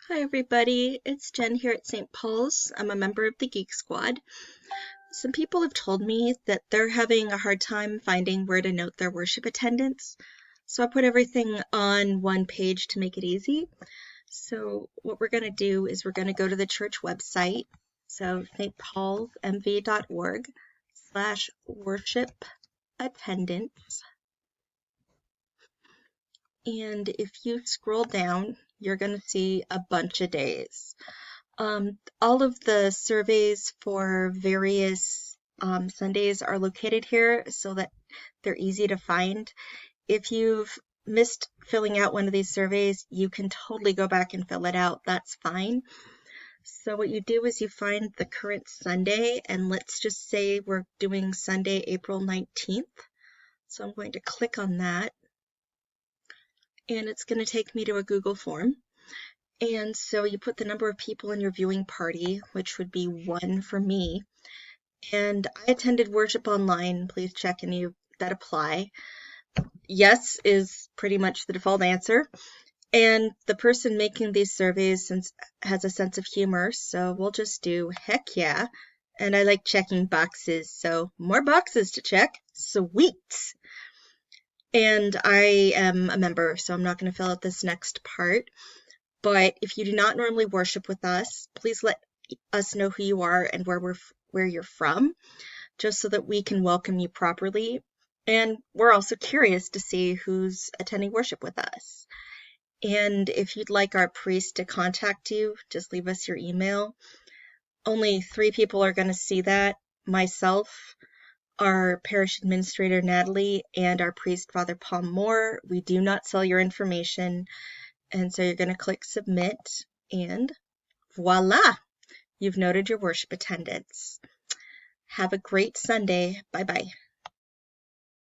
Hi everybody, it's Jen here at St. Paul's. I'm a member of the Geek Squad. Some people have told me that they're having a hard time finding where to note their worship attendance, so I put everything on one page to make it easy. So what we're going to do is we're going to go to the church website, so stpaulsmv.org/worship attendance. And if you scroll down, you're going to see a bunch of days. All of the surveys for various Sundays are located here so that they're easy to find. If you've missed filling out one of these surveys, you can totally go back and fill it out. That's fine. So what you do is you find the current Sunday, and let's just say we're doing Sunday, April 19th. So I'm going to click on that, and it's going to take me to a Google form. And so you put the number of people in your viewing party, which would be 1 for me. And I attended worship online. Please check any that apply. Yes is pretty much the default answer. And the person making these surveys has a sense of humor, so we'll just do heck yeah. And I like checking boxes, so more boxes to check. Sweet. And I am a member, so I'm not going to fill out this next part. But if you do not normally worship with us, please let us know who you are and where you're from, just so that we can welcome you properly. And we're also curious to see who's attending worship with us. And if you'd like our priest to contact you, just leave us your email. Only 3 people are going to see that: myself, our parish administrator Natalie, and our priest Father Paul Moore. We do not sell your information. And so you're going to click submit, and voila, you've noted your worship attendance. Have a great Sunday. Bye-bye.